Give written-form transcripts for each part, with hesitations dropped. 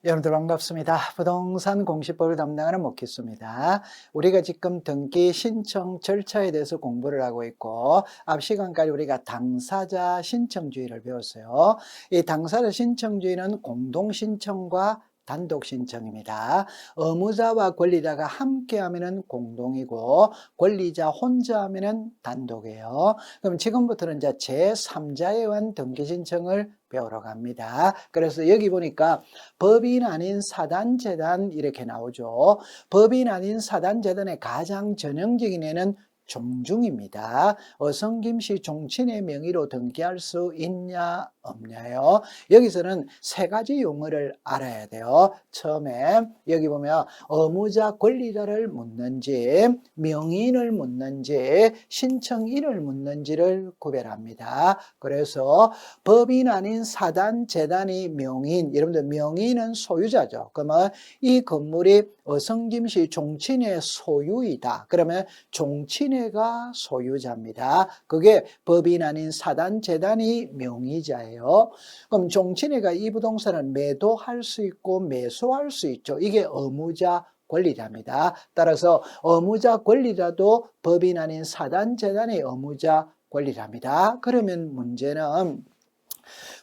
여러분들 반갑습니다. 부동산 공시법을 담당하는 목기수입니다. 우리가 지금 등기 신청 절차에 대해서 공부를 하고 있고, 앞 시간까지 우리가 당사자 신청주의를 배웠어요. 이 당사자 신청주의는 공동신청과 단독 신청입니다. 의무자와 권리자가 함께 하면은 공동이고, 권리자 혼자 하면은 단독이에요. 그럼 지금부터는 이제 제3자에 의한 등기 신청을 배우러 갑니다. 그래서 여기 보니까 법인 아닌 사단재단 이렇게 나오죠. 법인 아닌 사단재단의 가장 전형적인 예는 종중입니다. 어성김씨 종친의 명의로 등기할 수 있냐 없냐요. 여기서는 세 가지 용어를 알아야 돼요. 처음에 여기 보면 의무자 권리자를 묻는지, 명의인을 묻는지, 신청인을 묻는지를 구별합니다. 그래서 법인 아닌 사단, 재단이 명의인, 여러분들 명의인은 소유자죠. 그러면 이 건물이 어성김씨 종친의 소유이다. 그러면 종친회가 소유자입니다. 그게 법인 아닌 사단, 재단이 명의자예요. 그럼 종친회가 이 부동산을 매도할 수 있고 매수할 수 있죠. 이게 의무자 권리자입니다. 따라서 의무자 권리자도 법인 아닌 사단, 재단의 의무자 권리자입니다. 그러면 문제는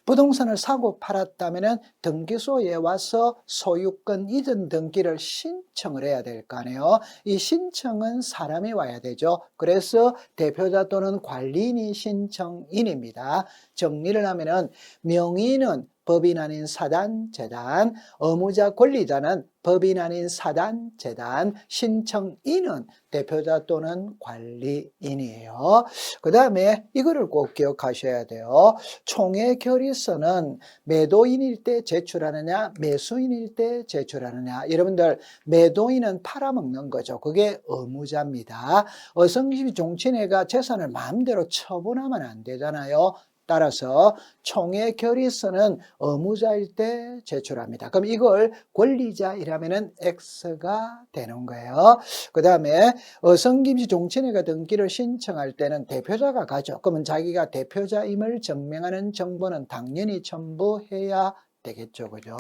부동산을 사고 팔았다면 등기소에 와서 소유권 이전 등기를 신청을 해야 될 거 아니에요. 이 신청은 사람이 와야 되죠. 그래서 대표자 또는 관리인이 신청인입니다. 정리를 하면은 명의는 법인 아닌 사단, 재단, 의무자 권리자는 법인 아닌 사단, 재단, 신청인은 대표자 또는 관리인이에요. 그 다음에 이거를 꼭 기억하셔야 돼요. 총회 결의서는 매도인일 때 제출하느냐, 매수인일 때 제출하느냐. 여러분들 매도인은 팔아먹는 거죠. 그게 의무자입니다. 어성김 종친회가 재산을 마음대로 처분하면 안 되잖아요. 따라서 총회 결의서는 의무자일 때 제출합니다. 그럼 이걸 권리자이라면은 X가 되는 거예요. 그 다음에 어성김씨 종친회가 등기를 신청할 때는 대표자가 가죠. 그러면 자기가 대표자임을 증명하는 정보는 당연히 첨부해야 되겠죠. 그죠?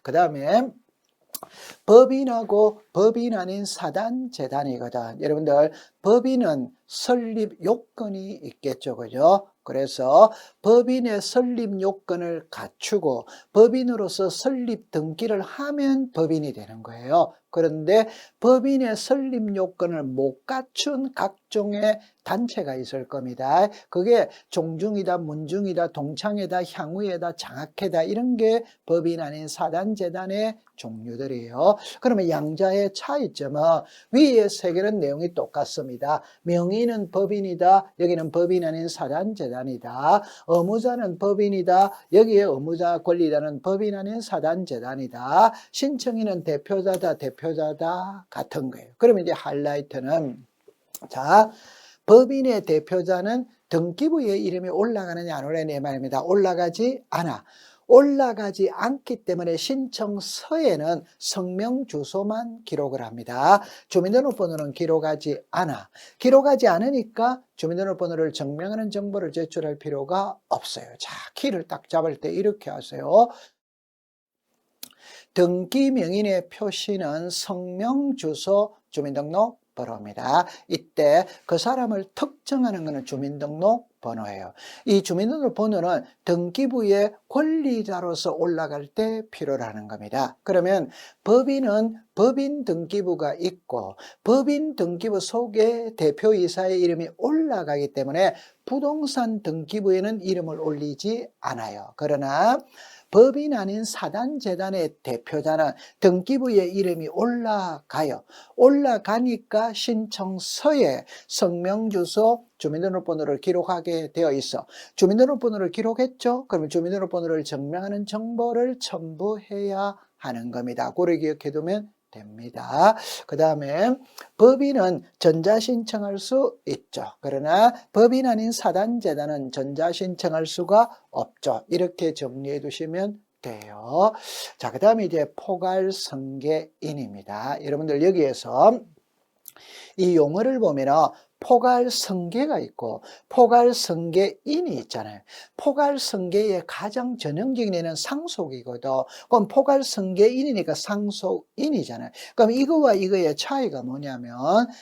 그 다음에 법인하고 법인 아닌 사단, 재단이거든. 여러분들 법인은 설립 요건이 있겠죠. 그죠? 그래서 법인의 설립 요건을 갖추고 법인으로서 설립 등기를 하면 법인이 되는 거예요. 그런데 법인의 설립 요건을 못 갖춘 각종의 단체가 있을 겁니다. 그게 종중이다, 문중이다, 동창회다, 향후회다, 장학회다 이런 게 법인 아닌 사단, 재단의 종류들이에요. 그러면 양자의 차이점은 위에 세 개는 내용이 똑같습니다. 명의는 법인이다. 여기는 법인 아닌 사단, 재단이다. 의무자는 법인이다. 여기에 의무자 권리자는 법인 아닌 사단, 재단이다. 신청인은 대표자다, 대표자다 같은 거예요. 그러면 이제 하이라이트는 자, 법인의 대표자는 등기부에 이름이 올라가느냐 안 올라가느냐 말입니다. 올라가지 않아. 올라가지 않기 때문에 신청서에는 성명 주소만 기록을 합니다. 주민등록번호는 기록하지 않아. 기록하지 않으니까 주민등록번호를 증명하는 정보를 제출할 필요가 없어요. 자, 키를 딱 잡을 때 이렇게 하세요. 등기 명인의 표시는 성명, 주소, 주민등록 번호입니다. 이때 그 사람을 특정하는 것은 주민등록 번호예요. 이 주민등록 번호는 등기부의 권리자로서 올라갈 때 필요로 하는 겁니다. 그러면 법인은 법인 등기부가 있고 법인 등기부 속에 대표이사의 이름이 올라가기 때문에 부동산 등기부에는 이름을 올리지 않아요. 그러나 법인 아닌 사단, 재단의 대표자는 등기부에 이름이 올라가요. 올라가니까 신청서에 성명, 주소, 주민등록번호를 기록하게 되어 있어. 주민등록번호를 기록했죠? 그러면 주민등록번호를 증명하는 정보를 첨부해야 하는 겁니다. 그걸 기억해 두면 됩니다. 그 다음에 법인은 전자신청할 수 있죠. 그러나 법인 아닌 사단재단은 전자신청할 수가 없죠. 이렇게 정리해 두시면 돼요. 자, 그 다음에 이제 포괄승계인입니다. 여러분들 여기에서 이 용어를 보면 포괄성계가 있고 포괄성계인이 있잖아요. 포괄성계의 가장 전형적인 애는 상속이거든. 그럼 포괄성계인이니까 상속인이잖아요. 그럼 이거와 이거의 차이가 뭐냐면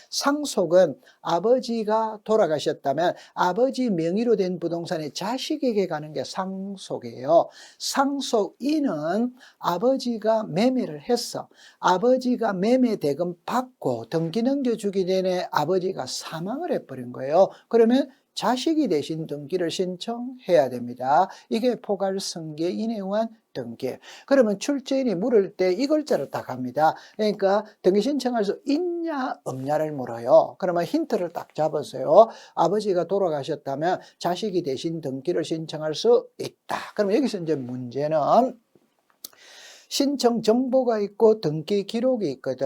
상속은 아버지가 돌아가셨다면 아버지 명의로 된 부동산이 자식에게 가는 게 상속이에요. 상속인은 아버지가 매매를 했어. 아버지가 매매 대금 받고 등기 넘겨주기 전에 아버지가 사망을 해버린 거예요. 그러면 자식이 대신 등기를 신청해야 됩니다. 이게 포괄성계인에 의한 등기. 그러면 출제인이 물을 때 이 글자를 딱 합니다. 그러니까 등기 신청할 수 있냐 없냐를 물어요. 그러면 힌트를 딱 잡으세요. 아버지가 돌아가셨다면 자식이 대신 등기를 신청할 수 있다. 그러면 여기서 이제 문제는 신청 정보가 있고 등기 기록이 있거든.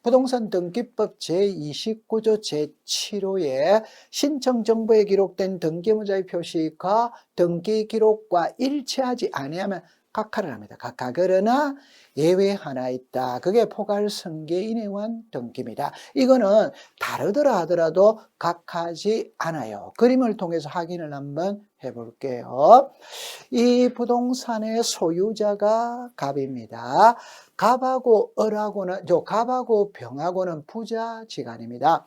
부동산 등기법 제29조 제7호에 신청 정보에 기록된 등기무자의 표시가 등기 기록과 일치하지 아니하면 각하를 합니다. 각하. 그러나 예외 하나 있다. 그게 포괄성계인에 의한 등기입니다. 이거는 다르더라 하더라도 각하지 않아요. 그림을 통해서 확인을 한번 해볼게요. 이 부동산의 소유자가 갑입니다. 갑하고 을하고는, 갑하고 병하고는 부자지간입니다.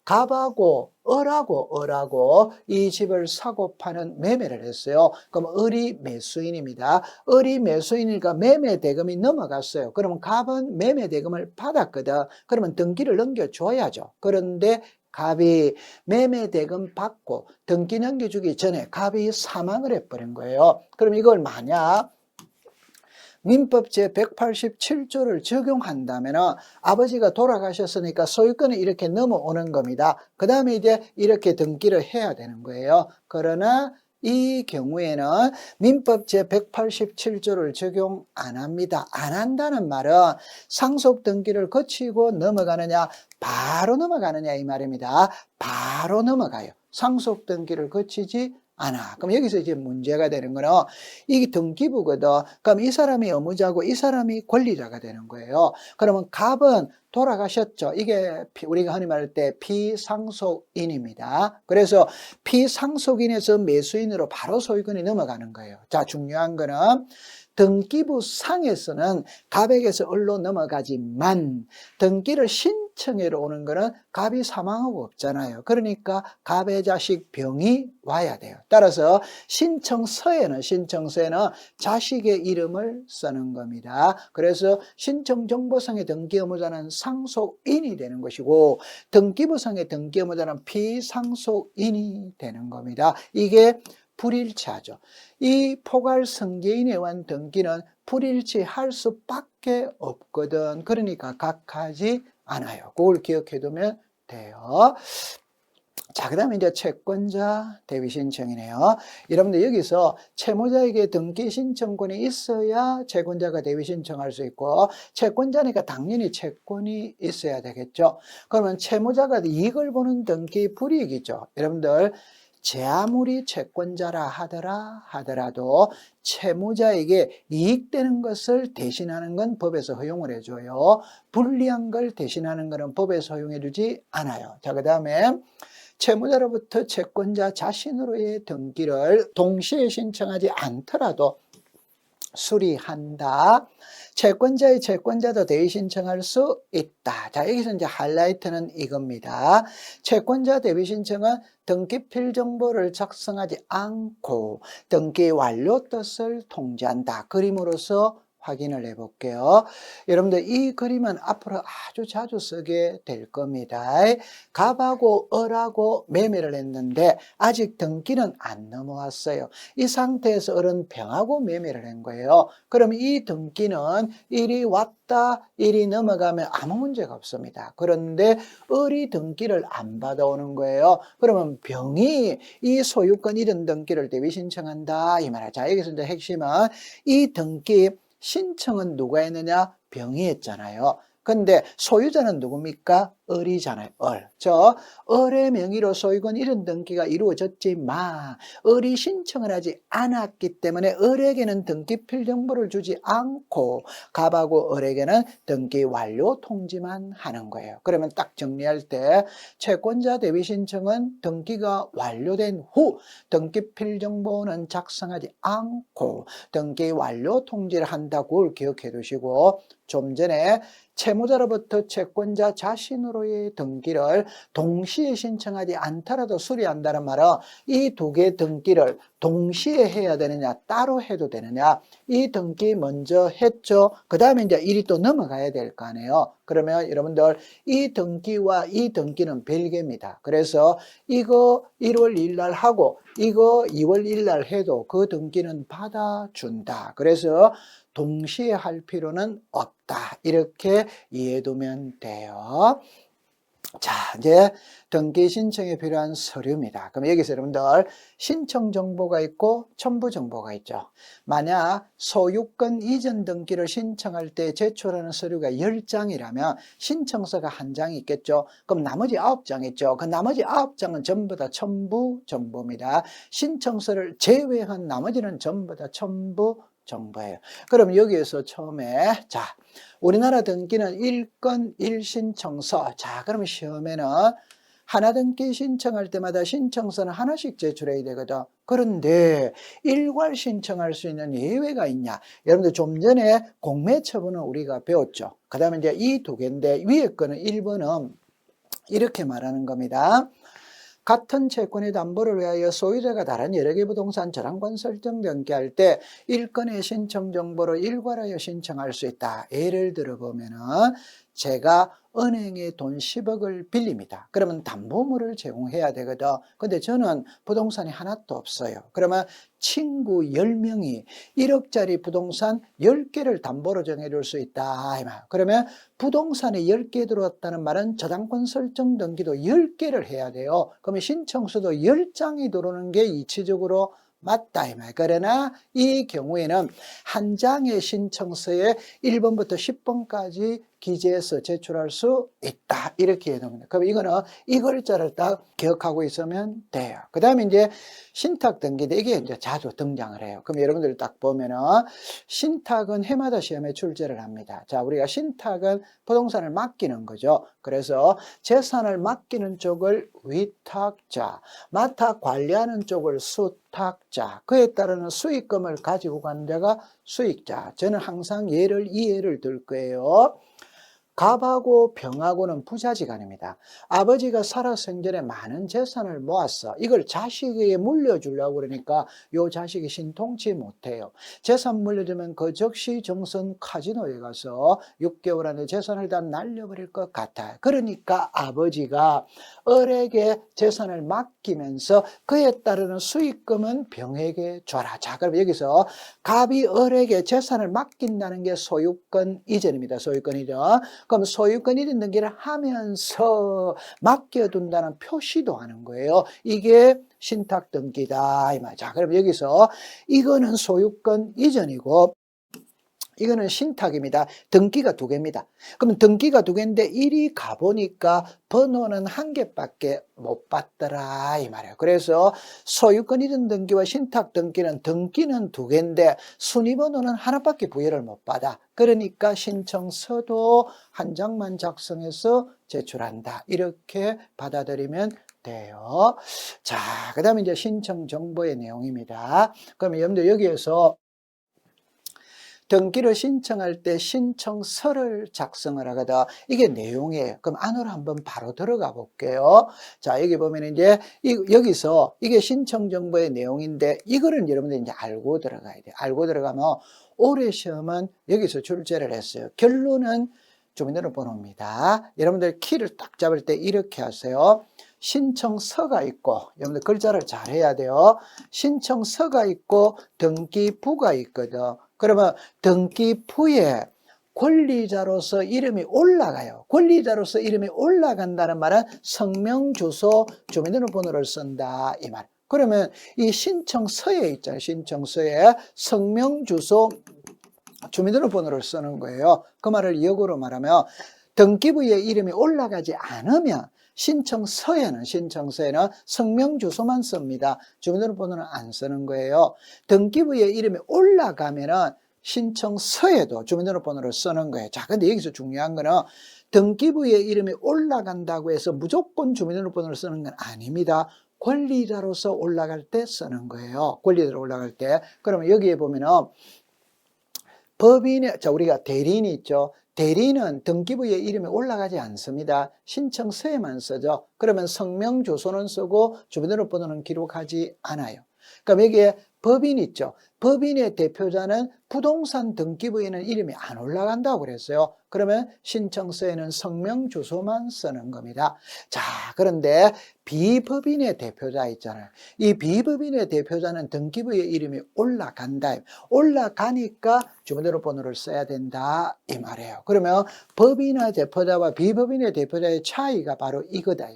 갑하고 을하고 이 집을 사고 파는 매매를 했어요. 그럼 을이 매수인입니다. 을이 매수인이니까 매매 대금이 넘어갔어요. 그러면 갑은 매매 대금을 받았거든. 그러면 등기를 넘겨줘야죠. 그런데 갑이 매매 대금 받고 등기 넘겨주기 전에 갑이 사망을 해버린 거예요. 그럼 이걸 만약 민법 제187조를 적용한다면 아버지가 돌아가셨으니까 소유권이 이렇게 넘어오는 겁니다. 그 다음에 이제 이렇게 등기를 해야 되는 거예요. 그러나 이 경우에는 민법 제187조를 적용 안 합니다. 안 한다는 말은 상속 등기를 거치고 넘어가느냐 바로 넘어가느냐 이 말입니다. 바로 넘어가요. 상속 등기를 거치지 않아. 그럼 여기서 이제 문제가 되는 거는 이게 등기부거든. 그럼 이 사람이 의무자고 이 사람이 권리자가 되는 거예요. 그러면 갑은 돌아가셨죠. 이게 우리가 흔히 말할 때 피상속인입니다. 그래서 피상속인에서 매수인으로 바로 소유권이 넘어가는 거예요. 자, 중요한 거는 등기부 상에서는 갑에게서 을로 넘어가지만 등기를 신청해로 오는 거는 갑이 사망하고 없잖아요. 그러니까 갑의 자식 병이 와야 돼요. 따라서 신청서에는 자식의 이름을 쓰는 겁니다. 그래서 신청정보상의 등기 의무자는 상속인이 되는 것이고 등기부상의 등기 의무자는 피상속인이 되는 겁니다. 이게 불일치하죠. 이 포괄성계인에 의한 등기는 불일치할 수밖에 없거든. 그러니까 각하지 않아요. 그걸 기억해 두면 돼요. 자, 그 다음에 이제 채권자 대위 신청이네요. 여러분들 여기서 채무자에게 등기 신청권이 있어야 채권자가 대위 신청할 수 있고 채권자니까 당연히 채권이 있어야 되겠죠. 그러면 채무자가 이익을 보는 등기 불이익이죠. 여러분들 제 아무리 채권자라 하더라도 채무자에게 이익되는 것을 대신하는 건 법에서 허용을 해줘요. 불리한 걸 대신하는 것은 법에서 허용해 주지 않아요. 자, 그 다음에 채무자로부터 채권자 자신으로의 등기를 동시에 신청하지 않더라도 수리한다. 채권자의 채권자도 대위 신청할 수 있다. 자, 여기서 이제 하이라이트는 이겁니다. 채권자 대위 신청은 등기필 정보를 작성하지 않고 등기 완료 뜻을 통지한다. 그림으로서 확인을 해 볼게요. 여러분들 이 그림은 앞으로 아주 자주 쓰게 될 겁니다. 갑하고 을하고 매매를 했는데 아직 등기는 안 넘어왔어요. 이 상태에서 을은 병하고 매매를 한 거예요. 그럼 이 등기는 일이 왔다 일이 넘어가면 아무 문제가 없습니다. 그런데 을이 등기를 안 받아오는 거예요. 그러면 병이 이 소유권 이전 등기를 대위 신청한다 이 말이야. 자, 여기서 이제 핵심은 이 등기 신청은 누가 했느냐? 병이 했잖아요. 근데 소유자는 누굽니까? 을이잖아요. 을. 을의 명의로 소유권 이런 등기가 이루어졌지만 을이 신청을 하지 않았기 때문에 을에게는 등기 필정보를 주지 않고 갑하고 을에게는 등기 완료 통지만 하는 거예요. 그러면 딱 정리할 때 채권자 대위 신청은 등기가 완료된 후 등기 필정보는 작성하지 않고 등기 완료 통지를 한다고 기억해 두시고, 좀 전에 채무자로부터 채권자 자신으로의 등기를 동시에 신청하지 않더라도 수리한다는 말은 이 두 개 등기를 동시에 해야 되느냐 따로 해도 되느냐, 이 등기 먼저 했죠. 그 다음에 이제 일이 또 넘어가야 될 거 아니에요. 그러면 여러분들 이 등기와 이 등기는 별개입니다. 그래서 이거 1월 1일 날 하고 이거 2월 1일 날 해도 그 등기는 받아준다. 그래서 동시에 할 필요는 없다. 이렇게 이해해두면 돼요. 자, 이제 등기 신청에 필요한 서류입니다. 그럼 여기서 여러분들 신청 정보가 있고 첨부 정보가 있죠. 만약 소유권 이전 등기를 신청할 때 제출하는 서류가 10장이라면 신청서가 1장이 있겠죠. 그럼 나머지 9장 있죠. 그 나머지 9장은 전부 다 첨부 정보입니다. 신청서를 제외한 나머지는 전부 다 첨부 정보예요. 그럼 여기에서 처음에 자, 우리나라 등기는 1건 1신청서. 자, 그러면 시험에는 하나 등기 신청할 때마다 신청서는 하나씩 제출해야 되거든. 그런데 일괄 신청할 수 있는 예외가 있냐? 여러분들 좀 전에 공매처분은 우리가 배웠죠. 그 다음에 이제 이 두 개인데 위에 거는 1번은 이렇게 말하는 겁니다. 같은 채권의 담보를 위하여 소유자가 다른 여러 개 부동산 저당권 설정 등기할 때 1건의 신청 정보를 일괄하여 신청할 수 있다. 예를 들어 보면은 제가 은행에 돈 10억을 빌립니다. 그러면 담보물을 제공해야 되거든. 근데 저는 부동산이 하나도 없어요. 그러면 친구 10명이 1억짜리 부동산 10개를 담보로 정해줄 수 있다. 그러면 부동산에 10개 들어왔다는 말은 저당권 설정 등기도 10개를 해야 돼요. 그러면 신청서도 10장이 들어오는 게 이치적으로 맞다. 그러나 이 경우에는 한 장의 신청서에 1번부터 10번까지 기재해서 제출할 수 있다. 이렇게 해야 됩니다. 그럼 이거는 이 글자를 딱 기억하고 있으면 돼요. 그 다음에 이제 신탁 등기인데 이게 이제 자주 등장을 해요. 그럼 여러분들 딱 보면은 신탁은 해마다 시험에 출제를 합니다. 자, 우리가 신탁은 부동산을 맡기는 거죠. 그래서 재산을 맡기는 쪽을 위탁자, 맡아 관리하는 쪽을 수탁자, 그에 따르는 수익금을 가지고 간 자가 수익자. 저는 항상 이 예를 들 거예요. 갑하고 병하고는 부자지간입니다. 아버지가 살아 생전에 많은 재산을 모았어. 이걸 자식에게 물려주려고 그러니까 요 자식이 신통치 못해요. 재산 물려주면 그 즉시 정선 카지노에 가서 6개월 안에 재산을 다 날려버릴 것 같아요. 그러니까 아버지가 을에게 재산을 맡기면서 그에 따르는 수익금은 병에게 줘라. 자, 그럼 여기서 갑이 을에게 재산을 맡긴다는 게 소유권 이전입니다. 소유권 이전. 그럼 소유권 이전 등기를 하면서 맡겨둔다는 표시도 하는 거예요. 이게 신탁 등기다 이 말. 자, 그럼 여기서 이거는 소유권 이전이고 이거는 신탁입니다. 등기가 두 개입니다. 그럼 등기가 두 개인데 일이 가보니까 번호는 한 개밖에 못 받더라 이 말이에요. 그래서 소유권 이전 등기와 신탁 등기는 두 개인데 순위번호는 하나밖에 부여를 못 받아. 그러니까 신청서도 한 장만 작성해서 제출한다. 이렇게 받아들이면 돼요. 자, 그 다음에 이제 신청 정보의 내용입니다. 그러면 여러분들 여기에서 등기를 신청할 때 신청서를 작성을 하거든. 이게 내용이에요. 그럼 안으로 한번 바로 들어가 볼게요. 자, 여기 보면 이제 여기서 이게 신청 정보의 내용인데 이거를 여러분들이 이제 알고 들어가야 돼요. 알고 들어가면 올해 시험은 여기서 출제를 했어요. 결론은 주민등록번호입니다. 여러분들 키를 딱 잡을 때 이렇게 하세요. 신청서가 있고, 여러분들 글자를 잘 해야 돼요. 신청서가 있고 등기부가 있거든. 그러면 등기부에 권리자로서 이름이 올라가요. 권리자로서 이름이 올라간다는 말은 성명, 주소, 주민등록번호를 쓴다 이 말. 그러면 이 신청서에 있잖아요. 신청서에 성명, 주소, 주민등록번호를 쓰는 거예요. 그 말을 역으로 말하면 등기부의 이름이 올라가지 않으면 신청서에는 성명 주소만 씁니다. 주민등록번호는 안 쓰는 거예요. 등기부의 이름이 올라가면은 신청서에도 주민등록번호를 쓰는 거예요. 자, 근데 여기서 중요한 거는 등기부의 이름이 올라간다고 해서 무조건 주민등록번호를 쓰는 건 아닙니다. 권리자로서 올라갈 때 쓰는 거예요. 권리자로 올라갈 때. 그러면 여기에 보면은 법인의, 자, 우리가 대리인이 있죠. 대리인은 등기부에 이름이 올라가지 않습니다. 신청서에만 쓰죠. 그러면 성명 주소는 쓰고 주민등록번호는 기록하지 않아요. 그럼 여기에 법인 있죠. 법인의 대표자는 부동산 등기부에는 이름이 안 올라간다고 그랬어요. 그러면 신청서에는 성명 주소만 쓰는 겁니다. 자, 그런데 비법인의 대표자 있잖아요. 이 비법인의 대표자는 등기부에 이름이 올라간다. 올라가니까 주민등록번호를 써야 된다 이 말이에요. 그러면 법인의 대표자와 비법인의 대표자의 차이가 바로 이거다.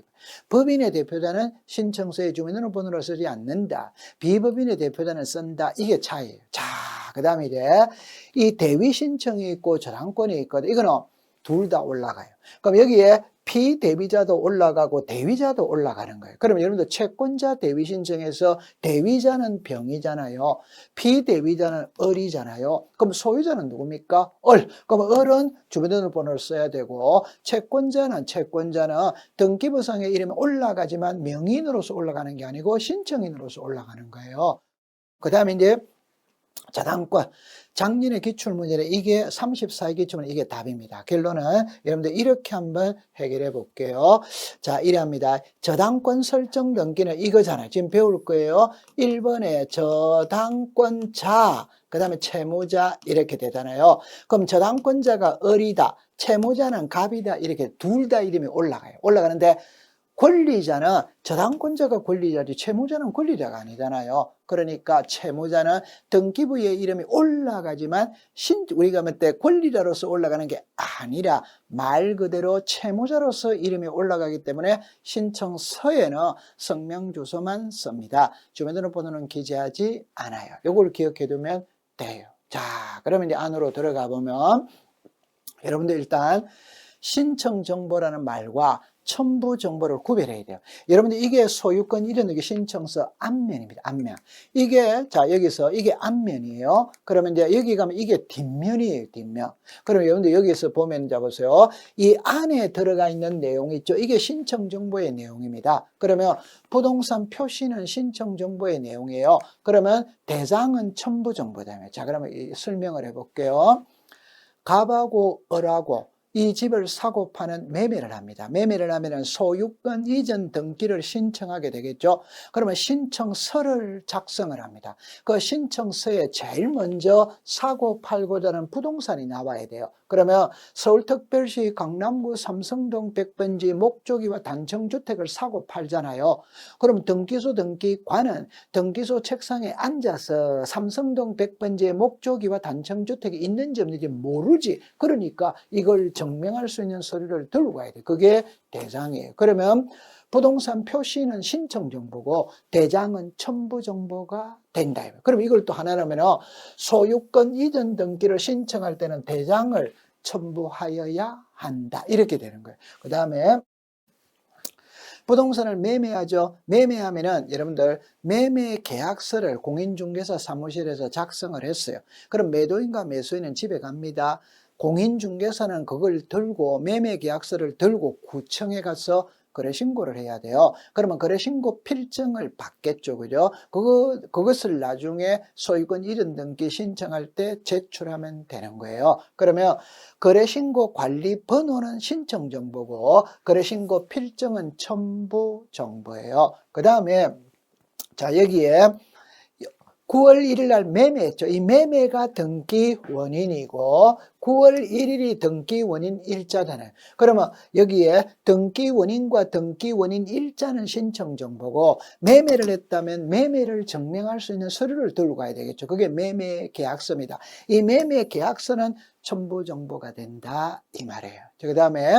법인의 대표자는 신청서에 주민등록번호를 쓰지 않는다. 비법인의 대표자는 쓴다. 이게 차이예요. 자, 그 다음에 이제 이 대위 신청이 있고 저당권이 있거든. 이거는 둘 다 올라가요. 그럼 여기에 피대위자도 올라가고 대위자도 올라가는 거예요. 그러면 여러분들 채권자 대위 신청에서 대위자는 병이잖아요. 피대위자는 을이잖아요. 그럼 소유자는 누굽니까? 을. 그럼 을은 주민등록번호를 써야 되고 채권자는 등기부상에 이름이 올라가지만 명의인으로서 올라가는 게 아니고 신청인으로서 올라가는 거예요. 그 다음에 이제 저당권, 작년의 기출문제는 이게 34의 기출문제 이게 답입니다. 결론은 여러분들 이렇게 한번 해결해 볼게요. 자, 이래합니다. 저당권 설정 등기는 이거잖아요. 지금 배울 거예요. 1번에 저당권자, 그 다음에 채무자 이렇게 되잖아요. 그럼 저당권자가 을이다, 채무자는 갑이다 이렇게 둘 다 이름이 올라가요. 올라가는데 권리자는 저당권자가 권리자지 채무자는 권리자가 아니잖아요. 그러니까 채무자는 등기부에 이름이 올라가지만 우리가 그때 권리자로서 올라가는 게 아니라 말 그대로 채무자로서 이름이 올라가기 때문에 신청서에는 성명 주소만 씁니다. 주민등록번호는 기재하지 않아요. 이걸 기억해 두면 돼요. 자, 그러면 이제 안으로 들어가 보면 여러분들 일단 신청 정보라는 말과 첨부 정보를 구별해야 돼요. 여러분들 이게 소유권 이전등기 신청서 앞면입니다. 앞면. 이게 자 여기서 이게 앞면이에요. 그러면 이제 여기 가면 이게 뒷면이에요. 뒷면. 그러면 여러분들 여기서 보면 보세요. 이 안에 들어가 있는 내용 있죠. 이게 신청 정보의 내용입니다. 그러면 부동산 표시는 신청 정보의 내용이에요. 그러면 대상은 첨부 정보다. 자, 그러면 설명을 해볼게요. 갑하고 을하고 이 집을 사고 파는 매매를 합니다. 매매를 하면 소유권 이전 등기를 신청하게 되겠죠. 그러면 신청서를 작성을 합니다. 그 신청서에 제일 먼저 사고 팔고자 하는 부동산이 나와야 돼요. 그러면 서울특별시 강남구 삼성동 100번지 목조기와 단층주택을 사고 팔잖아요. 그럼 등기소 등기관은 등기소 책상에 앉아서 삼성동 100번지의 목조기와 단층주택이 있는지 없는지 모르지. 그러니까 이걸 증명할 수 있는 서류를 들고 가야 돼. 그게 대장이에요. 그러면 부동산 표시는 신청 정보고 대장은 첨부 정보가 된다. 그럼 이걸 또 하나라면 소유권 이전 등기를 신청할 때는 대장을 첨부하여야 한다. 이렇게 되는 거예요. 그 다음에 부동산을 매매하죠. 매매하면은 여러분들 매매 계약서를 공인중개사 사무실에서 작성을 했어요. 그럼 매도인과 매수인은 집에 갑니다. 공인중개사는 그걸 들고 매매 계약서를 들고 구청에 가서 거래 신고를 해야 돼요. 그러면 거래 신고 필증을 받겠죠. 그죠? 그것을 나중에 소유권 이전 등기 신청할 때 제출하면 되는 거예요. 그러면 거래 신고 관리 번호는 신청 정보고 거래 신고 필증은 첨부 정보예요. 그다음에 자, 여기에 9월 1일 날 매매했죠. 이 매매가 등기 원인이고 9월 1일이 등기 원인 일자잖아요. 그러면 여기에 등기 원인과 등기 원인 일자는 신청 정보고 매매를 했다면 매매를 증명할 수 있는 서류를 들고 가야 되겠죠. 그게 매매 계약서입니다. 이 매매 계약서는 첨부 정보가 된다 이 말이에요. 그 다음에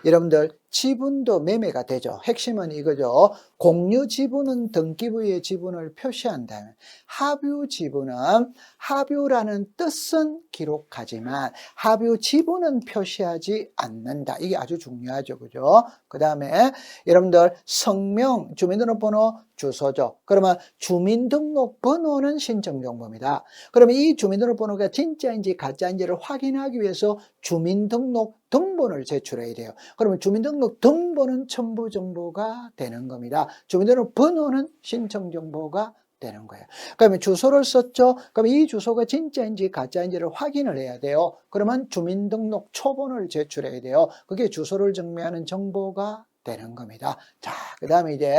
여러분들 지분도 매매가 되죠. 핵심은 이거죠. 공유 지분은 등기부의 지분을 표시한다면 합유 지분은 합유라는 뜻은 기록하지만 합유 지분은 표시하지 않는다. 이게 아주 중요하죠. 그죠? 그 다음에 여러분들 성명, 주민등록번호, 주소죠. 그러면 주민등록번호는 신청정보입니다. 그러면 이 주민등록번호가 진짜인지 가짜인지를 확인하기 위해서 주민등록 등본을 제출해야 돼요. 그러면 주민등록 등본은 첨부정보가 되는 겁니다. 주민등록번호는 신청정보가 되는 거예요. 그러면 주소를 썼죠. 그럼 이 주소가 진짜인지 가짜인지를 확인을 해야 돼요. 그러면 주민등록 초본을 제출해야 돼요. 그게 주소를 증명하는 정보가 되는 겁니다. 자, 그 다음에 이제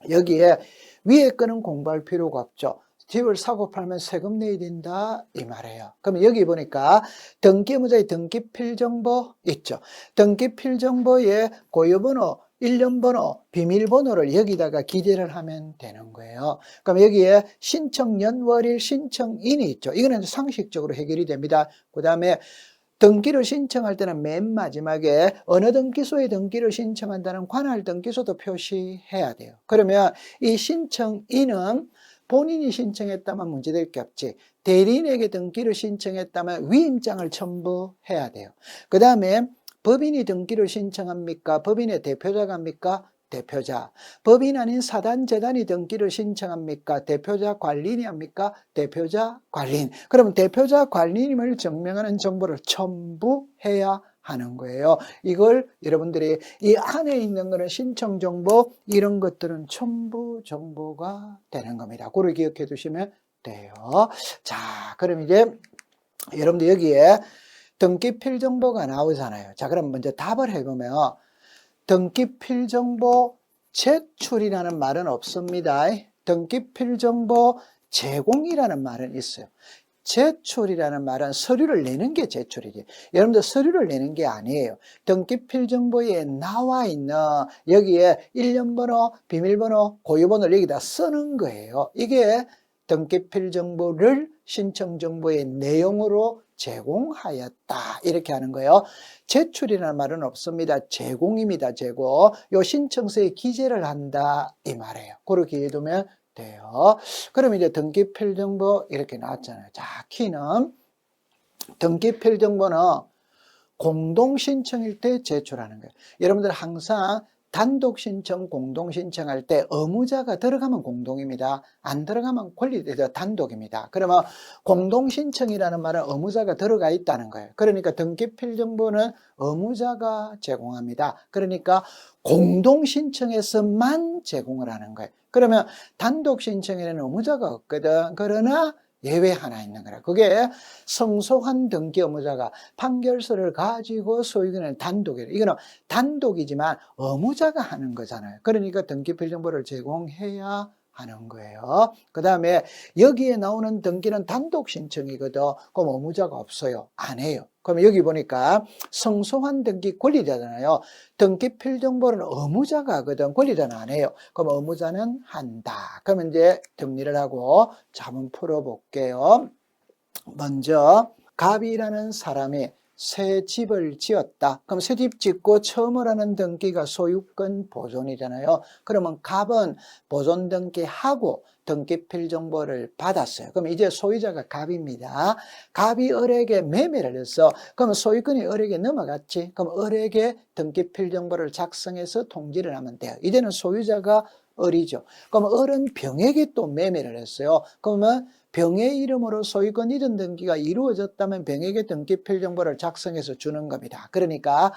여기에 위에 거는 공부할 필요가 없죠. 집을 사고 팔면 세금 내야 된다 이 말이에요. 그러면 여기 보니까 등기의무자의 등기필정보 있죠. 등기필정보에 고유번호, 일련번호, 비밀번호를 여기다가 기재를 하면 되는 거예요. 그럼 여기에 신청연월일, 신청인이 있죠. 이거는 상식적으로 해결이 됩니다. 그 다음에 등기를 신청할 때는 맨 마지막에 어느 등기소에 등기를 신청한다는 관할 등기소도 표시해야 돼요. 그러면 이 신청인은 본인이 신청했다면 문제될 게 없지. 대리인에게 등기를 신청했다면 위임장을 첨부해야 돼요. 그 다음에 법인이 등기를 신청합니까? 법인의 대표자가 합니까? 대표자. 법인 아닌 사단, 재단이 등기를 신청합니까? 대표자, 관리인이 합니까? 대표자, 관리인. 그러면 대표자, 관리인임을 증명하는 정보를 첨부해야 하는 거예요. 이걸 여러분들이 이 안에 있는 거는 신청 정보, 이런 것들은 첨부 정보가 되는 겁니다. 그걸 기억해 두시면 돼요. 자, 그럼 이제 여러분들 여기에 등기필 정보가 나오잖아요. 자, 그럼 먼저 답을 해보면 등기필 정보 제출이라는 말은 없습니다. 등기필 정보 제공이라는 말은 있어요. 제출이라는 말은 서류를 내는 게 제출이지. 여러분들 서류를 내는 게 아니에요. 등기필 정보에 나와 있는 여기에 일련번호, 비밀번호, 고유번호를 여기다 쓰는 거예요. 이게 등기필 정보를 신청정보의 내용으로 제공하였다 이렇게 하는 거예요. 제출이라는 말은 없습니다. 제공입니다. 제공. 요 신청서에 기재를 한다 이 말이에요. 그렇게 해두면 돼요. 그럼 이제 등기필 정보 이렇게 나왔잖아요. 자, 키는 등기필 정보는 공동 신청일 때 제출하는 거예요. 여러분들 항상 단독 신청, 공동 신청할 때 의무자가 들어가면 공동입니다. 안 들어가면 단독입니다. 그러면 공동 신청이라는 말은 의무자가 들어가 있다는 거예요. 그러니까 등기필 정보는 의무자가 제공합니다. 그러니까 공동 신청에서만 제공을 하는 거예요. 그러면 단독 신청에는 의무자가 없거든. 그러나 예외 하나 있는 거라. 그게 성소한 등기 의무자가 판결서를 가지고 소유권을 단독이에요. 이거는 단독이지만 의무자가 하는 거잖아요. 그러니까 등기필 정보를 제공해야 하는 거예요. 그 다음에 여기에 나오는 등기는 단독 신청이거든. 그럼 의무자가 없어요. 안 해요. 그럼 여기 보니까 성소한 등기 권리자잖아요. 등기필 정보는 의무자가 하거든. 권리자는 안 해요. 그럼 의무자는 한다. 그러면 이제 정리를 하고 자, 한번 풀어볼게요. 먼저 갑이라는 사람이 새 집을 지었다. 그럼 새 집 짓고 처음으로 하는 등기가 소유권 보존이잖아요. 그러면 갑은 보존 등기하고 등기필 정보를 받았어요. 그럼 이제 소유자가 갑입니다. 갑이 을에게 매매를 했어. 그럼 소유권이 을에게 넘어갔지. 그럼 을에게 등기필 정보를 작성해서 통지를 하면 돼요. 이제는 소유자가 을이죠. 그럼 을은 병에게 또 매매를 했어요. 그러면 병의 이름으로 소유권 이전 등기가 이루어졌다면 병에게 등기필 정보를 작성해서 주는 겁니다. 그러니까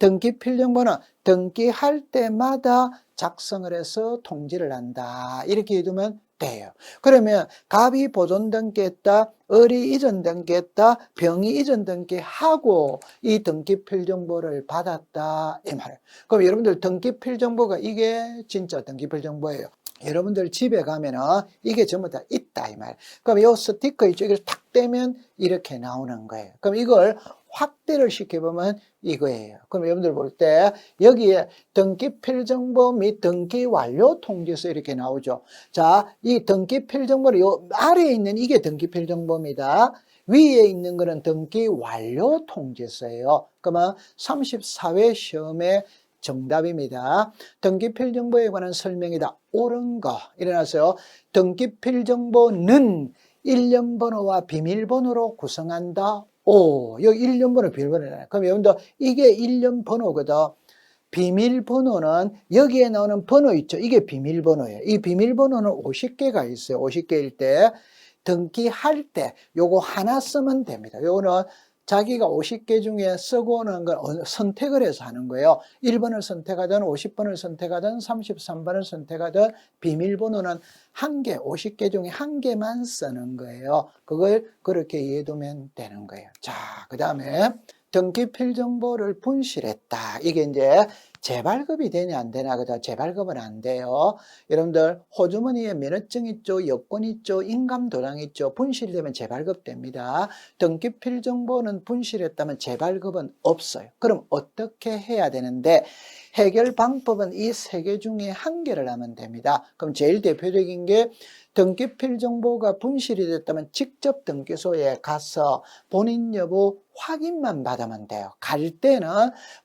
등기필 정보는 등기할 때마다 작성을 해서 통지를 한다. 이렇게 해두면 돼요. 그러면 갑이 보존 등기했다, 을이 이전 등기했다, 병이 이전 등기하고 이 등기필 정보를 받았다 이 말이에요. 그럼 여러분들 등기필 정보가 이게 진짜 등기필 정보예요. 여러분들 집에 가면은 이게 전부 다 있다 이 말. 그럼 이 스티커 있죠? 이걸 탁 떼면 이렇게 나오는 거예요. 그럼 이걸 확대를 시켜보면 이거예요. 그럼 여러분들 볼 때 여기에 등기 필정보 및 등기 완료 통지서 이렇게 나오죠. 자, 이 등기 필정보를 요 아래에 있는 이게 등기 필정보입니다. 위에 있는 거는 등기 완료 통지서예요. 그러면 34회 시험의 정답입니다. 등기필정보에 관한 설명이다. 옳은 거 일어나서요. 등기필정보는 일련번호와 비밀번호로 구성한다. 오, 여기 일련번호 비밀번호잖아요. 그럼 여러분들 이게 일련번호거든. 비밀번호는 여기에 나오는 번호 있죠. 이게 비밀번호예요. 이 비밀번호는 50개가 있어요. 50개일 때 등기할 때 요거 하나 쓰면 됩니다. 요거는 자기가 50개 중에 쓰고 오는 걸 선택을 해서 하는 거예요. 1번을 선택하든 50번을 선택하든 33번을 선택하든 비밀번호는 한 개, 50개 중에 한 개만 쓰는 거예요. 그걸 그렇게 이해두면 되는 거예요. 자, 그 다음에 등기필정보를 분실했다. 이게 이제 재발급이 되냐 안 되냐 그다 재발급은 안 돼요. 여러분들 호주머니에 면허증 있죠, 여권 있죠, 인감도장 있죠. 분실되면 재발급 됩니다. 등기필정보는 분실했다면 재발급은 없어요. 그럼 어떻게 해야 되는데 해결 방법은 이 세 개 중에 한 개를 하면 됩니다. 그럼 제일 대표적인 게 등기필정보가 분실이 됐다면 직접 등기소에 가서 본인 여부 확인만 받으면 돼요. 갈 때는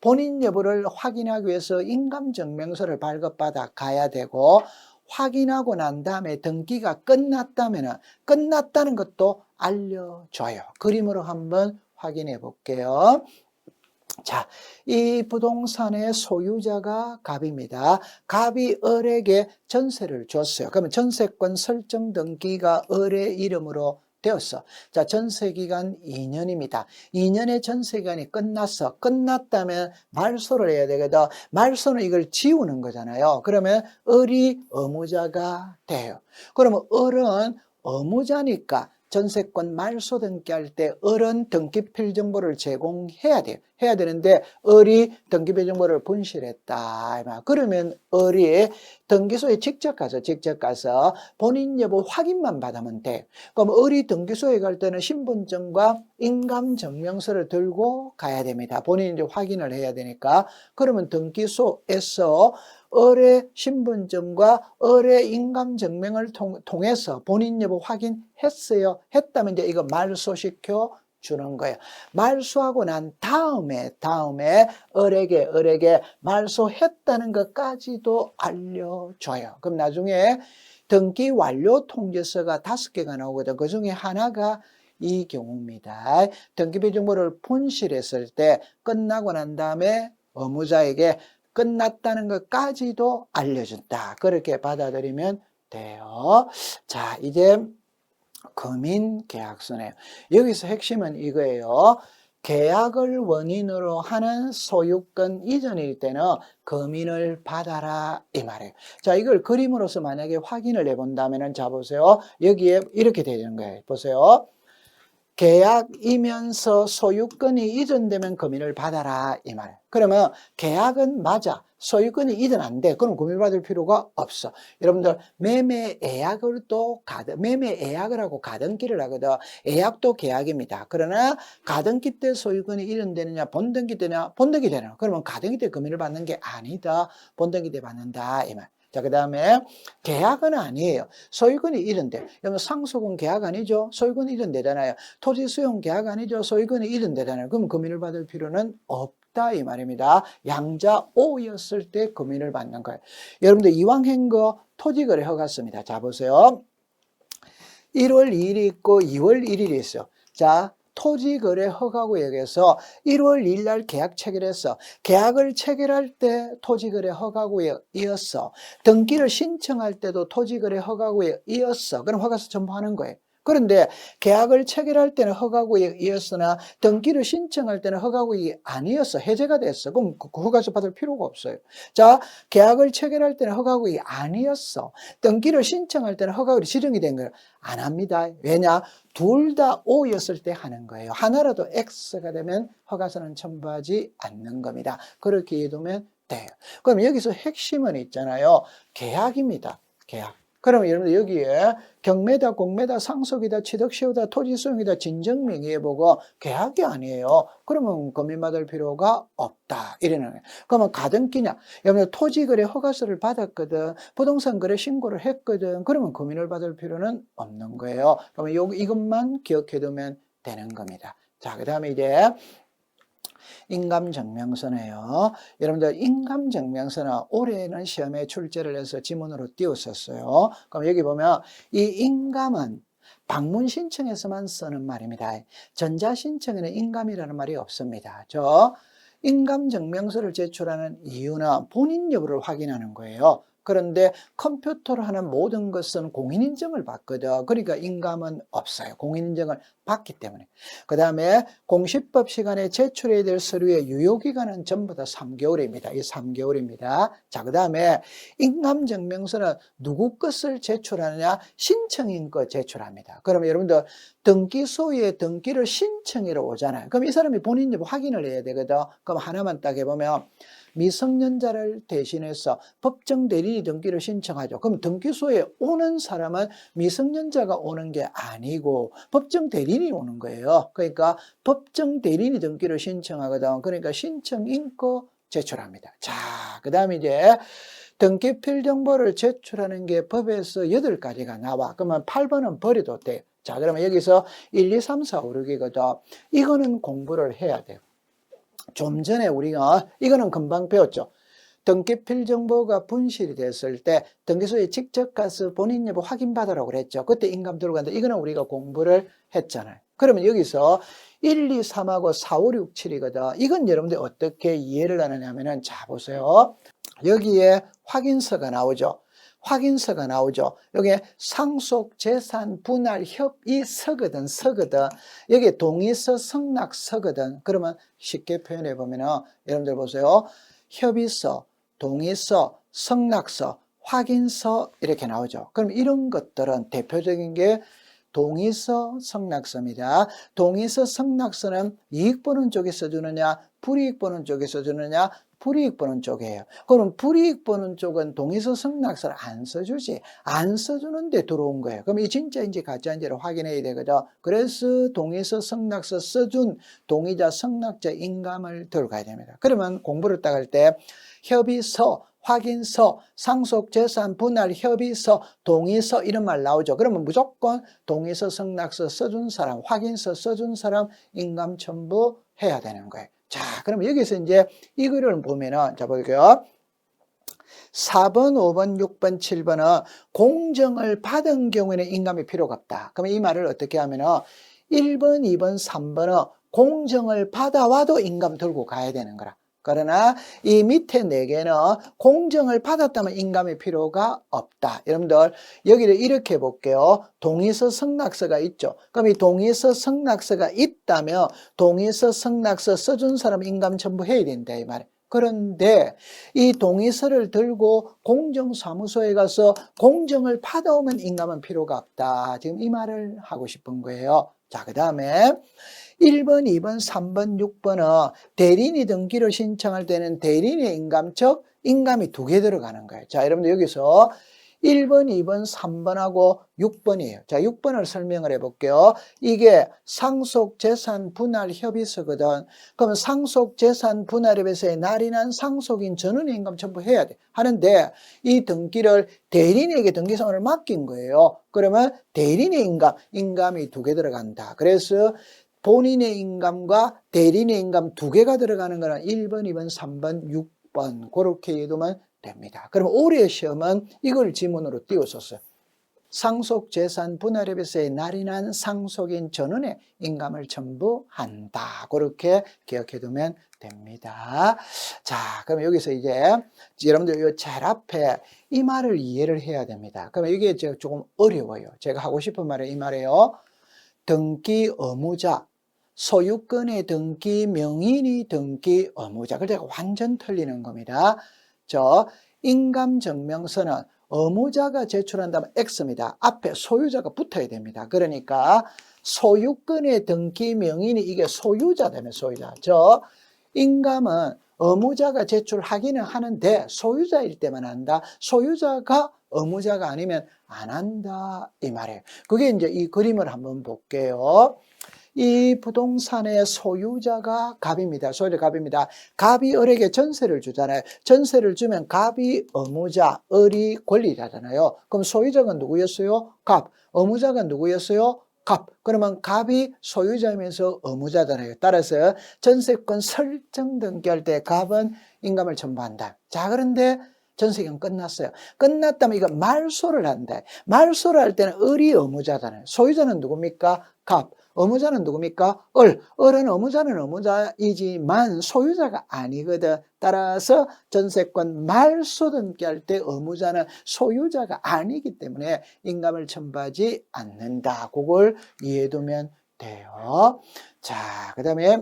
본인 여부를 확인하기 위해서 인감증명서를 발급받아 가야 되고 확인하고 난 다음에 등기가 끝났다면 끝났다는 것도 알려줘요. 그림으로 한번 확인해 볼게요. 자, 이 부동산의 소유자가 갑입니다. 갑이 을에게 전세를 줬어요. 그러면 전세권 설정 등기가 을의 이름으로 되었어. 자, 전세기간 2년입니다. 2년의 전세기간이 끝났어. 끝났다면 말소를 해야 되거든. 말소는 이걸 지우는 거잖아요. 그러면 을이 의무자가 돼요. 그러면 을은 의무자니까 전세권 말소 등기할 때 을은 등기필정보를 제공해야 돼요. 해야 되는데 을이 등기필정보를 분실했다. 그러면 을이 등기소에 직접 가서 본인 여부 확인만 받으면 돼요. 그럼 을이 등기소에 갈 때는 신분증과 인감증명서를 들고 가야 됩니다. 본인이 이제 확인을 해야 되니까. 그러면 등기소에서 을의 신분증과 을의 인감증명을 통해서 본인 여부 확인했어요. 했다면 이제 이거 말소시켜 주는 거예요. 말소하고 난 다음에 을에게 말소했다는 것까지도 알려줘요. 그럼 나중에 등기 완료 통지서가 5개가 나오거든. 그 중에 하나가 이 경우입니다. 등기비정보를 분실했을 때 끝나고 난 다음에 의무자에게 끝났다는 것까지도 알려준다. 그렇게 받아들이면 돼요. 자, 이제 금인계약서네요. 여기서 핵심은 이거예요. 계약을 원인으로 하는 소유권 이전일 때는 금인을 받아라 이 말이에요. 자, 이걸 그림으로서 만약에 확인을 해본다면 자 보세요. 여기에 이렇게 되는 거예요. 보세요. 계약이면서 소유권이 이전되면 금인을 받아라 이 말이에요. 그러면 계약은 맞아. 소유권이 이전 안 돼. 그럼 금인 받을 필요가 없어. 여러분들 매매예약을 매매예약을 하고 가등기를 하거든. 예약도 계약입니다. 그러나 가등기 때 소유권이 이전되느냐 본등기 때냐 본등기 되냐. 그러면 가등기 때 금인을 받는 게 아니다. 본등기 때 받는다 이 말. 자, 그 다음에 계약은 아니에요. 소유권이 이전돼. 여러분 상속은 계약 아니죠? 소유권이 이전되잖아요. 토지 수용 계약 아니죠? 소유권이 이전되잖아요. 그럼 금인을 받을 필요는 없다 이 말입니다. 양자 O였을 때 금인을 받는 거예요. 여러분들 이왕행거 토지거래 허가서입니다. 자 보세요. 1월 2일이 있고 2월 1일이 있어요. 자, 토지거래 허가구역에서 1월 2일 날 계약 체결했어. 계약을 체결할 때 토지거래 허가구역이었어. 등기를 신청할 때도 토지거래 허가구역이었어. 그럼 허가서 첨부하는 거예요. 그런데 계약을 체결할 때는 허가구역이었으나 등기를 신청할 때는 허가구역이 아니었어. 해제가 됐어. 그럼 그 허가서 받을 필요가 없어요. 자, 계약을 체결할 때는 허가구역이 아니었어. 등기를 신청할 때는 허가구역이 지정이 된 거예요. 안 합니다. 왜냐? 둘 다 O였을 때 하는 거예요. 하나라도 X가 되면 허가서는 첨부하지 않는 겁니다. 그렇게 해두면 돼요. 그럼 여기서 핵심은 있잖아요. 계약입니다. 계약. 그러면 여러분들 여기에 경매다, 공매다, 상속이다, 취득시효다, 토지소유이다, 진정명의에 보고 계약이 아니에요. 그러면 금인받을 필요가 없다. 이러는 거예요. 그러면 가등기냐? 여러분들 토지거래 허가서를 받았거든. 부동산 거래 신고를 했거든. 그러면 금인을 받을 필요는 없는 거예요. 그러면 이것만 기억해 두면 되는 겁니다. 자, 그 다음에 이제 인감증명서네요. 여러분들 인감증명서는 올해는 시험에 출제를 해서 지문으로 띄웠었어요. 그럼 여기 보면 이 인감은 방문 신청에서만 쓰는 말입니다. 전자 신청에는 인감이라는 말이 없습니다. 인감증명서를 제출하는 이유는 본인 여부를 확인하는 거예요. 그런데 컴퓨터로 하는 모든 것은 공인인증을 받거든. 그러니까 인감은 없어요. 공인인증을 받기 때문에. 그 다음에 공시법 시간에 제출해야 될 서류의 유효기간은 전부 다 3개월입니다. 이 3개월입니다. 자, 그 다음에 인감증명서는 누구 것을 제출하느냐? 신청인 것 제출합니다. 그러면 여러분들 등기소에 등기를 신청이러 오잖아요. 그럼 이 사람이 본인 여부 확인을 해야 되거든. 그럼 하나만 딱 해보면 미성년자를 대신해서 법정 대리인이 등기를 신청하죠. 그럼 등기소에 오는 사람은 미성년자가 오는 게 아니고 법정 대리인이 오는 거예요. 그러니까 법정 대리인이 등기를 신청하거든. 그러니까 신청인거 제출합니다. 자, 그 다음에 이제 등기 필정보를 제출하는 게 법에서 8가지가 나와. 그러면 8번은 버려도 돼요. 자, 그러면 여기서 1, 2, 3, 4, 5, 6이거든. 이거는 공부를 해야 돼요. 좀 전에 우리가 이거는 금방 배웠죠. 등기필 정보가 분실이 됐을 때 등기소에 직접 가서 본인 여부 확인받으라고 그랬죠. 그때 인감 들고 간다. 이거는 우리가 공부를 했잖아요. 그러면 여기서 1, 2, 3하고 4, 5, 6, 7이거든. 이건 여러분들 어떻게 이해를 하느냐면은, 자, 보세요. 여기에 확인서가 나오죠. 확인서가 나오죠. 여기에 상속재산 분할 협의서거든. 여기에 동의서, 승낙서거든. 그러면 쉽게 표현해 보면은 여러분들 보세요. 협의서, 동의서, 승낙서, 확인서 이렇게 나오죠. 그럼 이런 것들은 대표적인 게 동의서, 승낙서입니다. 동의서, 승낙서는 이익 보는 쪽에 써주느냐, 불이익 보는 쪽에 써주느냐, 불이익 보는 쪽이에요. 그럼 불이익 보는 쪽은 동의서, 승낙서를 안 써주지. 안 써주는데 들어온 거예요. 그럼 이 진짜인지 가짜인지를 확인해야 되거든. 그래서 동의서, 승낙서 써준 동의자, 승낙자 인감을 들고 가야 됩니다. 그러면 공부를 딱 할 때 협의서, 확인서, 상속재산 분할 협의서, 동의서 이런 말 나오죠. 그러면 무조건 동의서, 승낙서 써준 사람, 확인서 써준 사람 인감 첨부해야 되는 거예요. 자, 그럼 여기서 이제 이거를 보면은, 자, 볼게요. 4번, 5번, 6번, 7번은 공정을 받은 경우에는 인감이 필요가 없다. 그러면 이 말을 어떻게 하면은 1번, 2번, 3번은 공정을 받아와도 인감 들고 가야 되는 거라. 그러나 이 밑에 4개는 공정을 받았다면 인감의 필요가 없다. 여러분들 여기를 이렇게 볼게요. 동의서, 승낙서가 있죠. 그럼 이 동의서, 승낙서가 있다면 동의서, 승낙서 써준 사람 인감 첨부해야 된다 이 말이에요. 그런데 이 동의서를 들고 공정사무소에 가서 공정을 받아오면 인감은 필요가 없다. 지금 이 말을 하고 싶은 거예요. 자, 그 다음에 1번, 2번, 3번, 6번은 대리인이 등기를 신청할 때는 대리인의 인감, 즉 인감이 2개 들어가는 거예요. 자, 여러분들 여기서 1번, 2번, 3번하고 6번이에요. 자, 6번을 설명을 해볼게요. 이게 상속재산 분할 협의서거든. 그러면 상속재산 분할 협의서에 날인한 상속인 전원의 인감 첨부해야 돼. 하는데 이 등기를 대리인에게 등기사무를 맡긴 거예요. 그러면 대리인의 인감이 2개 들어간다. 그래서 본인의 인감과 대리인의 인감 2개가 들어가는 거는 1번, 2번, 3번, 6번 그렇게 해두면 됩니다. 그럼 올해 시험은 이걸 지문으로 띄웠었어요. 상속재산 분할협의서에 날인한 상속인 전원의 인감을 첨부한다. 그렇게 기억해두면 됩니다. 자, 그럼 여기서 이제 여러분들 이 제일 앞에 이 말을 이해를 해야 됩니다. 그럼 이게 조금 어려워요. 제가 하고 싶은 말은 이 말이에요. 등기 의무자, 소유권의 등기 명인이 등기 의무자. 그래서 완전 틀리는 겁니다. 인감증명서는 의무자가 제출한다면 X입니다. 앞에 소유자가 붙어야 됩니다. 그러니까 소유권의 등기 명인이 이게 소유자다면 소유자. 인감은 의무자가 제출하기는 하는데 소유자일 때만 한다. 소유자가 의무자가 아니면 안 한다 이 말이에요. 그게 이제 이 그림을 한번 볼게요. 이 부동산의 소유자가 갑입니다. 소유자 갑입니다. 갑이 을에게 전세를 주잖아요. 전세를 주면 갑이 의무자, 을이 권리자잖아요. 그럼 소유자가 누구였어요? 갑. 의무자가 누구였어요? 갑. 그러면 갑이 소유자이면서 의무자잖아요. 따라서 전세권 설정 등기할 때 갑은 인감을 첨부한다. 자, 그런데 전세금 끝났어요. 끝났다면 이거 말소를 한다. 말소를 할 때는 을이 의무자잖아요. 소유자는 누굽니까? 갑. 의무자는 누굽니까? 을. 을은 의무자는 의무자이지만 소유자가 아니거든. 따라서 전세권 말소 등기할 때 의무자는 소유자가 아니기 때문에 인감을 첨부하지 않는다. 그걸 이해해두면 돼요. 자, 그 다음에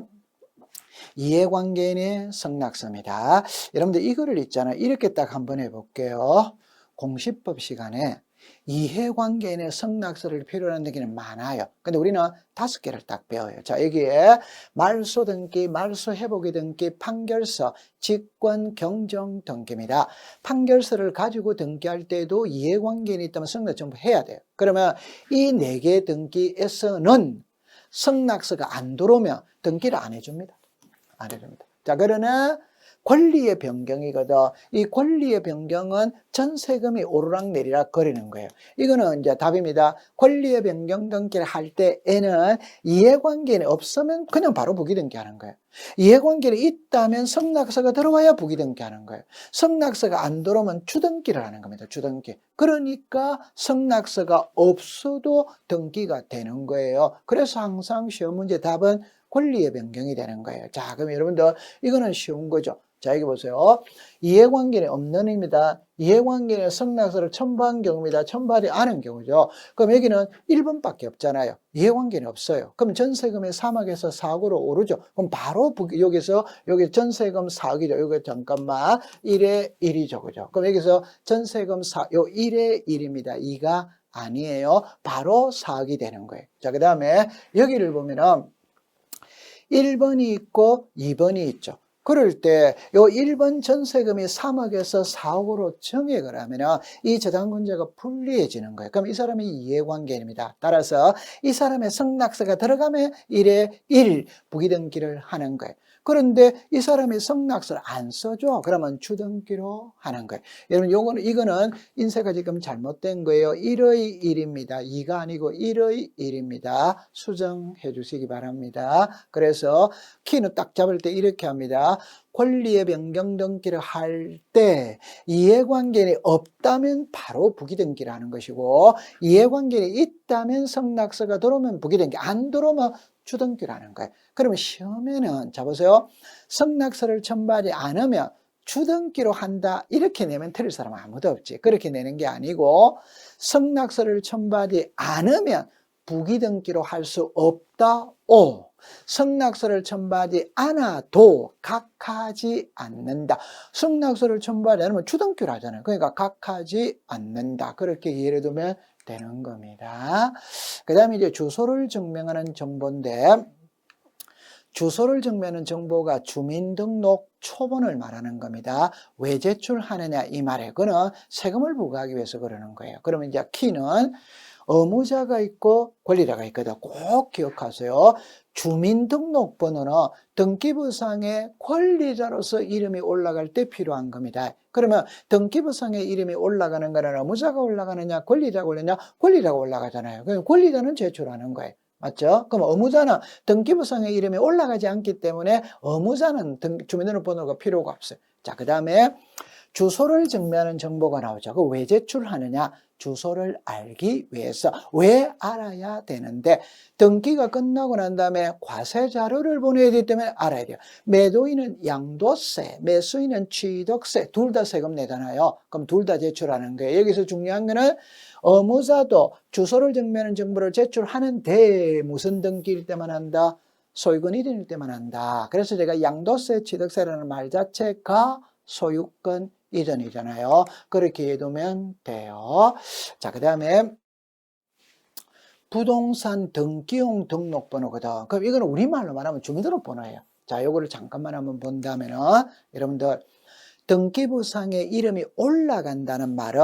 이해관계인의 성낙서입니다. 여러분들 이거를 있잖아요. 이렇게 딱 한번 해볼게요. 공시법 시간에 이해관계인의 성낙서를 필요로 하는 등기는 많아요. 근데 우리는 5개를 딱 배워요. 자, 여기에 말소 등기, 말소 회복의 등기, 판결서, 직권, 경정 등기입니다. 판결서를 가지고 등기할 때도 이해관계인이 있다면 성낙서 전부 해야 돼요. 그러면 이 4개 등기에서는 성낙서가 안 들어오면 등기를 안 해줍니다. 안 해줍니다. 자, 그러나 권리의 변경이거든. 이 권리의 변경은 전세금이 오르락 내리락 거리는 거예요. 이거는 이제 답입니다. 권리의 변경 등기를 할 때에는 이해관계는 없으면 그냥 바로 부기등기하는 거예요. 이해관계는 있다면 성낙서가 들어와야 부기등기하는 거예요. 성낙서가 안 들어오면 주등기를 하는 겁니다. 주등기. 그러니까 성낙서가 없어도 등기가 되는 거예요. 그래서 항상 시험 문제 답은 권리의 변경이 되는 거예요. 자, 그럼 여러분들 이거는 쉬운 거죠. 자, 여기 보세요. 이해관계는 없는 입니다. 이해관계는 성낙서를 첨부한 경우입니다. 첨부하지 않은 경우죠. 그럼 여기는 1번밖에 없잖아요. 이해관계는 없어요. 그럼 전세금의 3억에서 4억으로 오르죠. 그럼 바로 여기서 여기 전세금 4억이죠. 여기 잠깐만 1에 1이죠. 그죠? 그럼 여기서 전세금 4, 요 1에 1입니다. 2가 아니에요. 바로 4억이 되는 거예요. 자, 그 다음에 여기를 보면은 1번이 있고 2번이 있죠. 그럴 때 요 1번 전세금이 3억에서 4억으로 정액을 하면 이 저당권자가 불리해지는 거예요. 그럼 이 사람이 이해관계입니다. 따라서 이 사람의 성낙서가 들어가면 1에 1 부기등기를 하는 거예요. 그런데 이 사람이 성낙서를 안 써줘. 그러면 주등기로 하는 거예요. 여러분 이거는 인쇄가 지금 잘못된 거예요. 1의 1입니다. 2가 아니고 1의 1입니다. 수정해 주시기 바랍니다. 그래서 키는 딱 잡을 때 이렇게 합니다. 권리의 변경 등기를 할 때 이해관계는 없다면 바로 부기등기를 하는 것이고 이해관계는 있다면 성낙서가 들어오면 부기등기, 안 들어오면 주등기를 하는 거예요. 그러면 시험에는 자 보세요. 성낙서를 첨부하지 않으면 주등기로 한다 이렇게 내면 틀릴 사람은 아무도 없지. 그렇게 내는 게 아니고 성낙서를 첨부하지 않으면 부기등기로 할 수 없다. 오. 성낙서를 첨부하지 않아도 각하지 않는다. 성낙서를 첨부하지 않으면 주등기로 하잖아요. 그러니까 각하지 않는다. 그렇게 이해를 두면 되는 겁니다. 그 다음에 이제 주소를 증명하는 정보인데 주소를 증명하는 정보가 주민등록 초본을 말하는 겁니다. 왜 제출하느냐 이 말에 그는 세금을 부과하기 위해서 그러는 거예요. 그러면 이제 키는 의무자가 있고 권리자가 있거든. 꼭 기억하세요. 주민등록번호는 등기부상에 권리자로서 이름이 올라갈 때 필요한 겁니다. 그러면 등기부상에 이름이 올라가는 거는 의무자가 올라가느냐 권리자가 올라가느냐 권리자가 올라가잖아요. 그럼 권리자는 제출하는 거예요. 맞죠? 그럼 의무자는 등기부상에 이름이 올라가지 않기 때문에 의무자는 주민등록번호가 필요가 없어요. 자, 그 다음에 주소를 증명하는 정보가 나오죠. 그 왜 제출하느냐? 주소를 알기 위해서. 왜 알아야 되는데 등기가 끝나고 난 다음에 과세 자료를 보내야 되기 때문에 알아야 돼요. 매도인은 양도세, 매수인은 취득세 둘 다 세금 내잖아요. 그럼 둘 다 제출하는 거예요. 여기서 중요한 거는 의무자도 주소를 증명하는 정보를 제출하는데 무슨 등기일 때만 한다? 소유권 이전일 때만 한다. 그래서 제가 양도세, 취득세라는 말 자체가 소유권 이전이잖아요. 그렇게 해두면 돼요. 자, 그 다음에 부동산 등기용 등록번호거든. 그럼 이거는 우리말로 말하면 주민등록번호예요. 자, 요거를 잠깐만 한번 본다면은 여러분들 등기부상에 이름이 올라간다는 말은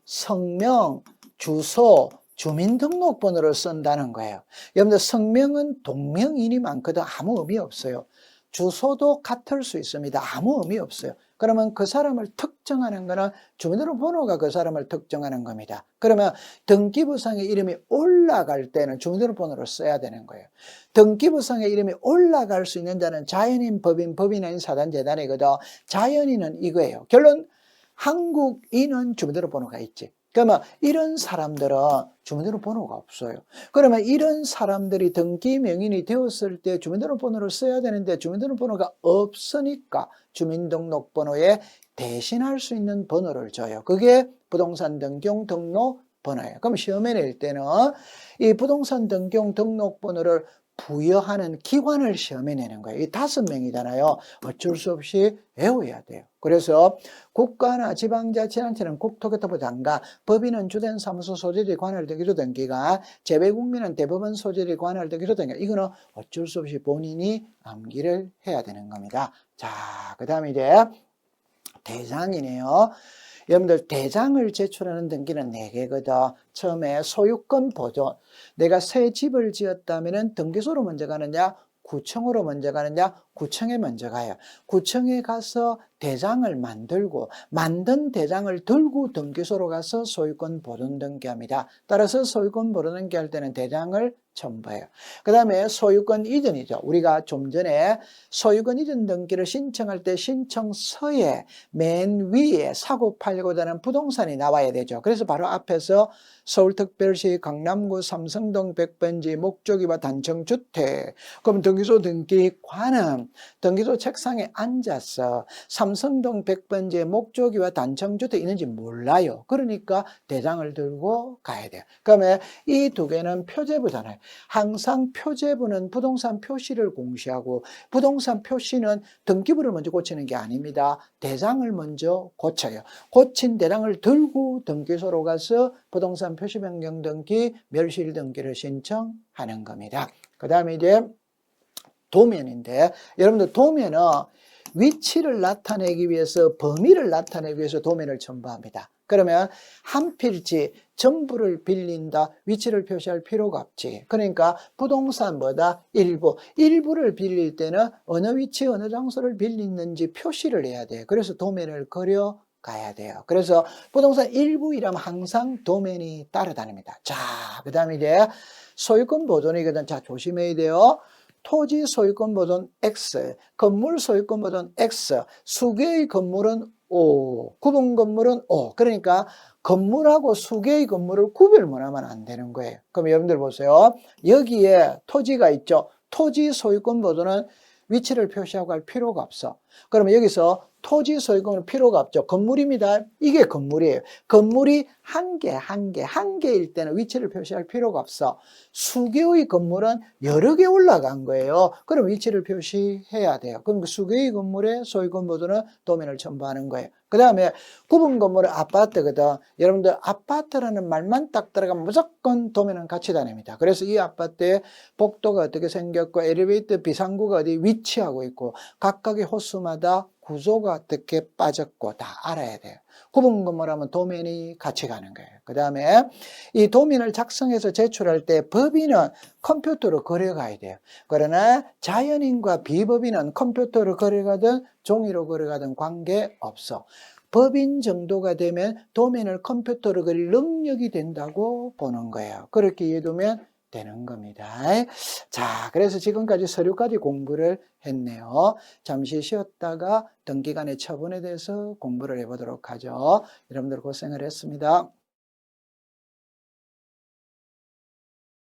성명, 주소, 주민등록번호를 쓴다는 거예요. 여러분들 성명은 동명이인이 많거든 아무 의미 없어요. 주소도 같을 수 있습니다. 아무 의미 없어요. 그러면 그 사람을 특정하는 거는 주민등록번호가 그 사람을 특정하는 겁니다. 그러면 등기부상의 이름이 올라갈 때는 주민등록번호를 써야 되는 거예요. 등기부상의 이름이 올라갈 수 있는 자는 자연인, 법인, 법인인, 사단, 재단이거든. 자연인은 이거예요. 결론 한국인은 주민등록번호가 있지. 그러면 이런 사람들은 주민등록번호가 없어요. 그러면 이런 사람들이 등기 명인이 되었을 때 주민등록번호를 써야 되는데 주민등록번호가 없으니까 주민등록번호에 대신할 수 있는 번호를 줘요. 그게 부동산 등용 등록번호예요. 그럼 시험에 낼 때는 이 부동산 등용 등록번호를 부여하는 기관을 시험에 내는 거예요. 이 5명이잖아요. 어쩔 수 없이 외워야 돼요. 그래서 국가나 지방자치단체는 국토교통부 장관, 법인은 주된 사무소 소재지 관할 등기소 등기관, 재배국민은 대법원 소재지 관할 등기소 등기관. 이거는 어쩔 수 없이 본인이 암기를 해야 되는 겁니다. 자, 그 다음에 이제 대장이네요. 여러분들 대장을 제출하는 등기는 4개거든. 처음에 소유권 보존. 내가 새 집을 지었다면 등기소로 먼저 가느냐, 구청으로 먼저 가느냐, 구청에 먼저 가요. 구청에 가서 대장을 만들고 만든 대장을 들고 등기소로 가서 소유권 보존 등기합니다. 따라서 소유권 보존 등기할 때는 대장을 첨부해요. 그 다음에 소유권 이전이죠. 우리가 좀 전에 소유권 이전 등기를 신청할 때 신청서에 맨 위에 사고 팔고자 하는 부동산이 나와야 되죠. 그래서 바로 앞에서 서울특별시 강남구 삼성동 100번지 목조기와 단층주택. 그럼 등기소 등기관은 등기소 책상에 앉아서 삼성동 100번지의 목조기와 단층주택 있는지 몰라요. 그러니까 대장을 들고 가야 돼요. 그러면 이 2개는 표제부잖아요. 항상 표제부는 부동산 표시를 공시하고 부동산 표시는 등기부를 먼저 고치는 게 아닙니다. 대장을 먼저 고쳐요. 고친 대장을 들고 등기소로 가서 부동산 표시 변경 등기, 멸실 등기를 신청하는 겁니다. 그 다음에 이제 도면인데 여러분들 도면은 위치를 나타내기 위해서 범위를 나타내기 위해서 도면을 첨부합니다. 그러면 한 필지 전부를 빌린다. 위치를 표시할 필요가 없지. 그러니까 부동산 뭐다? 일부를 빌릴 때는 어느 위치 어느 장소를 빌리는지 표시를 해야 돼요. 그래서 도면을 그려 가야 돼요. 그래서 부동산 일부이라면 항상 도면이 따라다닙니다. 자, 그 다음에 이제 소유권 보존이거든. 자, 조심해야 돼요. 토지 소유권 보존 X, 건물 소유권 보존 X, 수개의 건물은 O, 구분 건물은 O. 그러니까 건물하고 수개의 건물을 구별만 하면 안 되는 거예요. 그럼 여러분들 보세요. 여기에 토지가 있죠. 토지 소유권 보존은 위치를 표시하고 할 필요가 없어. 그러면 여기서 토지 소유권은 필요가 없죠. 건물입니다. 이게 건물이에요. 건물이 한 개일 때는 위치를 표시할 필요가 없어. 수개의 건물은 여러 개 올라간 거예요. 그럼 위치를 표시해야 돼요. 그럼 수개의 건물의 소유권 보존은 도면을 첨부하는 거예요. 그 다음에 구분 건물은 아파트거든. 여러분들 아파트라는 말만 딱 들어가면 무조건 도면은 같이 다닙니다. 그래서 이 아파트의 복도가 어떻게 생겼고 엘리베이터 비상구가 어디 위치하고 있고 각각의 호수마다 구조가 어떻게 빠졌고 다 알아야 돼요. 구분 건물하면 도면이 같이 가는 거예요. 그 다음에 이 도면을 작성해서 제출할 때 법인은 컴퓨터로 그려가야 돼요. 그러나 자연인과 비법인은 컴퓨터로 그려가든 종이로 그려가든 관계없어. 법인 정도가 되면 도면을 컴퓨터로 그릴 능력이 된다고 보는 거예요. 그렇게 이해되면 되는 겁니다. 자, 그래서 지금까지 서류까지 공부를 했네요. 잠시 쉬었다가 등기관의 처분에 대해서 공부를 해보도록 하죠. 여러분들 고생을 했습니다.